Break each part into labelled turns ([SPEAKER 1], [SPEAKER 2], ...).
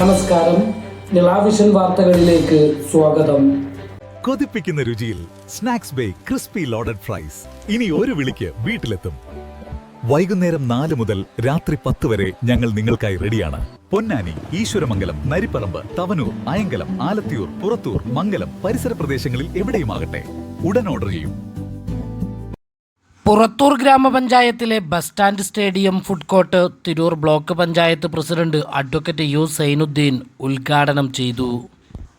[SPEAKER 1] നമസ്കാരം, നിലാവിഷൻ വാർത്തകളിലേക്ക് സ്വാഗതം.
[SPEAKER 2] കൊതിപ്പിക്കുന്ന രുചിയിൽ snacks bay crispy loaded fries ഇനി ഒരു വിളിക്ക് വീട്ടിലെത്തും. വൈകുന്നേരം 4 മുതൽ രാത്രി 10 വരെ ഞങ്ങൾ നിങ്ങൾക്കായി റെഡിയാണ്. പൊന്നാനി, ഈശ്വരമംഗലം, നരിപ്പറമ്പ്, തവനൂർ, അയങ്കലം, ആലത്തിയൂർ, പുറത്തൂർ, മംഗലം പരിസര പ്രദേശങ്ങളിൽ എവിടെയുമാകട്ടെ, ഉടൻ ഓർഡർ ചെയ്യും.
[SPEAKER 3] പുറത്തൂർ ഗ്രാമപഞ്ചായത്തിലെ bus stand stadium food court Tirur block panchayat president advocate U Zainuddin ഉദ്ഘാടനം ചെയ്തു.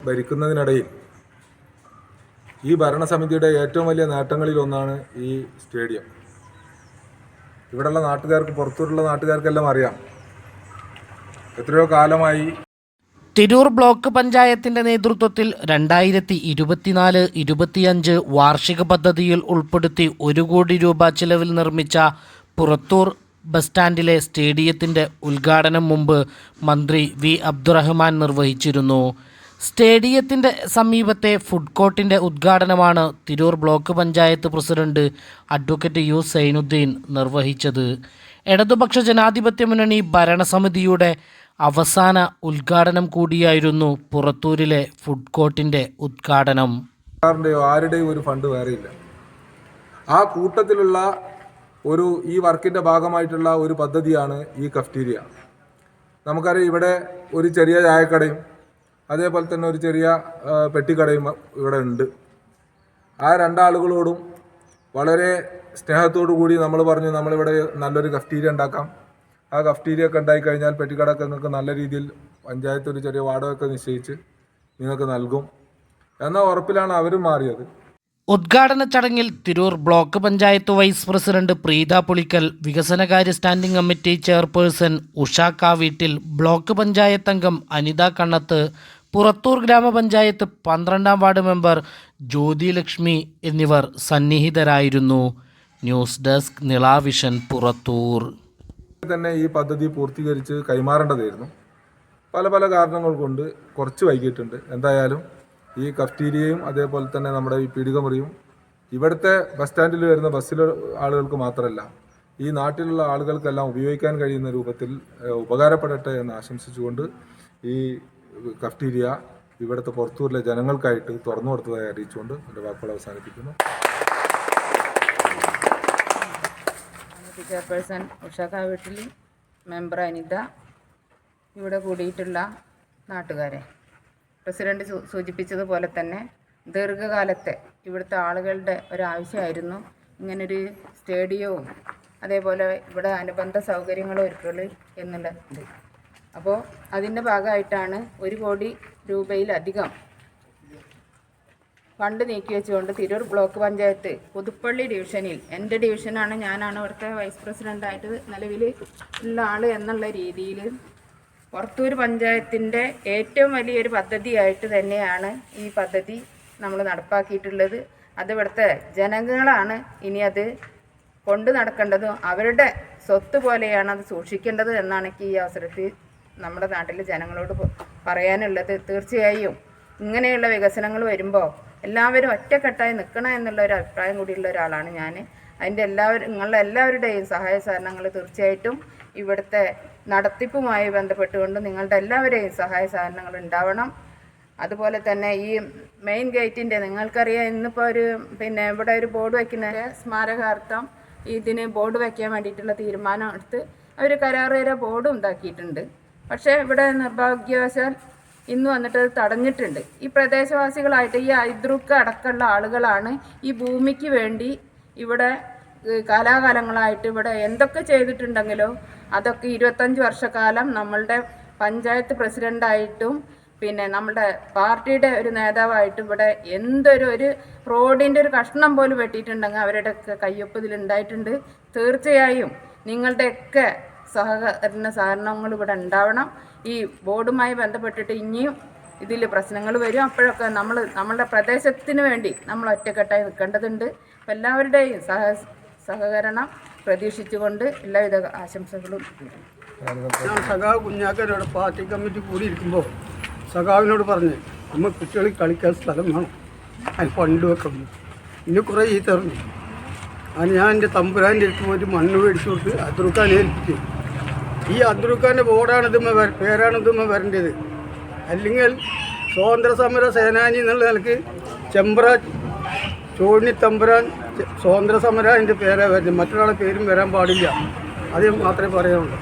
[SPEAKER 4] ഭരിക്കുന്നതിനിടയിൽ ഈ ഭരണസമിതിയുടെ ഏറ്റവും വലിയ നേട്ടങ്ങളിൽ ഒന്നാണ് ഈ സ്റ്റേഡിയം. ഇവിടെയുള്ള നാട്ടുകാർക്ക്, പുറത്തൂരുള്ള നാട്ടുകാർക്കെല്ലാം അറിയാം, എത്രയോ കാലമായി
[SPEAKER 3] തിരൂർ ബ്ലോക്ക് പഞ്ചായത്തിന്റെ നേതൃത്വത്തിൽ 2024-25 വാർഷിക പദ്ധതിയിൽ ഉൾപ്പെടുത്തി 1 കോടി രൂപ ചിലവിൽ നിർമ്മിച്ച പുറത്തൂർ ബസ് സ്റ്റാൻഡിലെ സ്റ്റേഡിയത്തിന്റെ ഉദ്ഘാടനം മുമ്പ് മന്ത്രി വി അബ്ദുറഹ്മാൻ നിർവഹിച്ചിരുന്നു. സ്റ്റേഡിയത്തിന്റെ സമീപത്തെ ഫുഡ് കോർട്ടിന്റെ ഉദ്ഘാടനമാണ് Tirur block panchayat president advocate U Zainuddin നിർവഹിച്ചത്. ഇടതുപക്ഷ ജനാധിപത്യ മുന്നണി ഭരണസമിതിയുടെ അവസാന ഉദ്ഘാടനം കൂടിയായിരുന്നു പുറത്തൂരിലെ ഫുഡ് കോർട്ടിന്റെ ഉദ്ഘാടനം.
[SPEAKER 4] ആരുടെയും ഒരു ഫണ്ട് വേറെയില്ല. ആ കൂട്ടത്തിലുള്ള ഈ വർക്കിന്റെ ഭാഗമായിട്ടുള്ള ഒരു പദ്ധതിയാണ് ഈ കഫ്റ്റീരിയ. നമുക്കറിയാം, ഇവിടെ ഒരു ചെറിയ ചായക്കടയും അതേപോലെ തന്നെ ഒരു ചെറിയ പെട്ടിക്കടയും ഇവിടെ ഉണ്ട്. ആ രണ്ടാളുകളോടും വളരെ സ്നേഹത്തോടു കൂടി നമ്മൾ പറഞ്ഞു, നമ്മളിവിടെ നല്ലൊരു കഫ്റ്റീരിയ ഉണ്ടാക്കാം. ആ കഫ്റ്റീരിയ ഒക്കെ ഉണ്ടായിക്കഴിഞ്ഞാൽ പെട്ടിക്കടക്ക് നിങ്ങൾക്ക് നല്ല രീതിയിൽ പഞ്ചായത്ത് ഒരു ചെറിയ വാടകയൊക്കെ നിശ്ചയിച്ച് നിങ്ങൾക്ക് നൽകും എന്ന ഉറപ്പിലാണ് അവരും മാറിയത്.
[SPEAKER 3] ഉദ്ഘാടന ചടങ്ങിൽ Tirur block panchayat vice president Preetha Pulikkal, വികസനകാര്യ standing committee chairperson Usha Kaveettil, block panchayat അംഗം അനിത കണ്ണത്ത്, പുറത്തൂർ ഗ്രാമപഞ്ചായത്ത് 12-ാം വാർഡ് മെമ്പർ ജ്യോതി ലക്ഷ്മി എന്നിവർ സന്നിഹിതരായിരുന്നു. News desk Nilavision, Purathur.
[SPEAKER 4] തന്നെ ഈ പദ്ധതി പൂർത്തീകരിച്ച് കൈമാറേണ്ടതായിരുന്നു. പല കാരണങ്ങൾ കൊണ്ട് കുറച്ച് വൈകിട്ടുണ്ട്. എന്തായാലും ഈ കഫ്റ്റീരിയയും അതേപോലെ തന്നെ നമ്മുടെ ഈ പീടികമുറിയും ഇവിടുത്തെ ബസ് സ്റ്റാൻഡിൽ വരുന്ന ബസ്സിലെ ആളുകൾക്ക് മാത്രമല്ല, ഈ നാട്ടിലുള്ള ആളുകൾക്കെല്ലാം ഉപയോഗിക്കാൻ കഴിയുന്ന രൂപത്തിൽ ഉപകാരപ്പെടട്ടെ എന്ന് ആശംസിച്ചുകൊണ്ട് ഈ കഫ്റ്റീരിയ ഇവിടുത്തെ പുറത്തൂരിലെ ജനങ്ങൾക്കായിട്ട് തുറന്നു കൊടുത്തതായി അറിയിച്ചുകൊണ്ട് എൻ്റെ വാക്കുകൾ അവസാനിപ്പിക്കുന്നു.
[SPEAKER 5] ചെയർപേഴ്സൺ ഉഷ കാവീട്ടിൽ, മെമ്പർ അനിത, ഇവിടെ കൂടിയിട്ടുള്ള നാട്ടുകാരെ, പ്രസിഡന്റ് സൂചിപ്പിച്ചതുപോലെ തന്നെ ദീർഘകാലത്തെ ഇവിടുത്തെ ആളുകളുടെ ഒരാവശ്യമായിരുന്നു ഇങ്ങനൊരു സ്റ്റേഡിയവും അതേപോലെ ഇവിടെ അനുബന്ധ സൗകര്യങ്ങളും ഒരുക്കൽ എന്നുള്ളത്. അപ്പോൾ അതിൻ്റെ ഭാഗമായിട്ടാണ് 1 കോടി രൂപയിലധികം ഫണ്ട് നീക്കി വെച്ചുകൊണ്ട് തിരൂർ ബ്ലോക്ക് പഞ്ചായത്ത് പുതുപ്പള്ളി ഡിവിഷനിൽ, എൻ്റെ ഡിവിഷനാണ്, ഞാനാണ് ഇവിടുത്തെ വൈസ് പ്രസിഡൻ്റായിട്ട് നിലവിൽ ഉള്ള ആൾ എന്നുള്ള രീതിയിൽ പുറത്തൂർ പഞ്ചായത്തിൻ്റെ ഏറ്റവും വലിയൊരു പദ്ധതിയായിട്ട് തന്നെയാണ് ഈ പദ്ധതി നമ്മൾ നടപ്പാക്കിയിട്ടുള്ളത്. അത് ഇവിടുത്തെ ജനങ്ങളാണ് ഇനി അത് കൊണ്ടു നടക്കേണ്ടതും അവരുടെ സ്വത്ത് പോലെയാണ് അത് സൂക്ഷിക്കേണ്ടത് എന്നാണ് എനിക്ക് ഈ അവസരത്തിൽ നമ്മുടെ നാട്ടിലെ ജനങ്ങളോട് പറയാനുള്ളത്. തീർച്ചയായും ഇങ്ങനെയുള്ള വികസനങ്ങൾ വരുമ്പോൾ എല്ലാവരും ഒറ്റക്കെട്ടായി നിൽക്കണം എന്നുള്ള ഒരു അഭിപ്രായം കൂടിയുള്ള ഒരാളാണ് ഞാൻ. അതിൻ്റെ നിങ്ങളുടെ എല്ലാവരുടെയും സഹായ സഹകരണങ്ങൾ തീർച്ചയായിട്ടും ഇവിടുത്തെ നടത്തിപ്പുമായി ബന്ധപ്പെട്ടുകൊണ്ട് നിങ്ങളുടെ എല്ലാവരെയും സഹായ സഹകരണങ്ങൾ ഉണ്ടാവണം. അതുപോലെ തന്നെ ഈ മെയിൻ ഗേറ്റിൻ്റെ, നിങ്ങൾക്കറിയാം, ഇന്നിപ്പോൾ ഇവിടെ ഒരു ബോർഡ് വയ്ക്കുന്ന സ്മാരകാർത്ഥം ഇതിന് ബോർഡ് വയ്ക്കാൻ വേണ്ടിയിട്ടുള്ള തീരുമാനം എടുത്ത് അവർ കരാറുകാരെ ബോർഡും ഉണ്ടാക്കിയിട്ടുണ്ട്. പക്ഷേ ഇവിടെ നിർഭാഗ്യവശാൽ ഇന്ന് വന്നിട്ട് അത് തടഞ്ഞിട്ടുണ്ട്. ഈ പ്രദേശവാസികളായിട്ട് ഈ ഐദ്രുക്ക് അടക്കമുള്ള ആളുകളാണ് ഈ ഭൂമിക്ക് വേണ്ടി ഇവിടെ കാലാകാലങ്ങളായിട്ട് ഇവിടെ എന്തൊക്കെ ചെയ്തിട്ടുണ്ടെങ്കിലോ അതൊക്കെ 25 വർഷക്കാലം നമ്മളുടെ പഞ്ചായത്ത് പ്രസിഡൻ്റായിട്ടും പിന്നെ നമ്മുടെ പാർട്ടിയുടെ ഒരു നേതാവായിട്ടും ഇവിടെ ഒരു റോഡിൻ്റെ ഒരു കഷ്ണം പോലും വെട്ടിയിട്ടുണ്ടെങ്കിൽ അവരുടെയൊക്കെ കയ്യൊപ്പ് ഇതിലുണ്ടായിട്ടുണ്ട്. തീർച്ചയായും നിങ്ങളുടെയൊക്കെ സഹകരണങ്ങൾ ഇവിടെ ഉണ്ടാവണം. ഈ ബോർഡുമായി ബന്ധപ്പെട്ടിട്ട് ഇനിയും ഇതിൽ പ്രശ്നങ്ങൾ വരും. അപ്പോഴൊക്കെ നമ്മളുടെ പ്രദേശത്തിന് വേണ്ടി നമ്മൾ ഒറ്റക്കെട്ടായി നിൽക്കേണ്ടതുണ്ട്. അപ്പോൾ എല്ലാവരുടെയും സഹകരണം പ്രതീക്ഷിച്ചുകൊണ്ട് എല്ലാവിധ ആശംസകളും.
[SPEAKER 6] സഖാവ് കുഞ്ഞാക്കനോട് പാർട്ടി കമ്മിറ്റി കൂടി ഇരിക്കുമ്പോൾ സഖാവിനോട് പറഞ്ഞ് നമ്മൾ കുട്ടികളിൽ കളിക്കാൻ സ്ഥലം വേണം, അതിന് ഫണ്ട് വെക്കണം. ഇനി കുറേ തരുന്നു. അത് ഞാൻ എൻ്റെ തമ്പുരാൻ്റെ അടുത്ത് പോയിട്ട് മണ്ണ് മേടിച്ചു കൊടുത്ത് അദ്രുക്കാനെ ഏൽപ്പിച്ചു. ഈ അദ്രുക്കാൻ്റെ ബോർഡാണിതുമ്മ പേരാണിതുമ്മ വരേണ്ടത്. അല്ലെങ്കിൽ സ്വാതന്ത്ര്യ സമര സേനാനി എന്നുള്ള നിലക്ക് ചെമ്പ്ര ചോണിത്തമ്പുരാൻ സ്വാതന്ത്ര്യ സമര അതിൻ്റെ പേരെ വരുന്നത്, മറ്റൊരാളുടെ പേരും വരാൻ പാടില്ല. അത് മാത്രമേ പറയാനുള്ളൂ.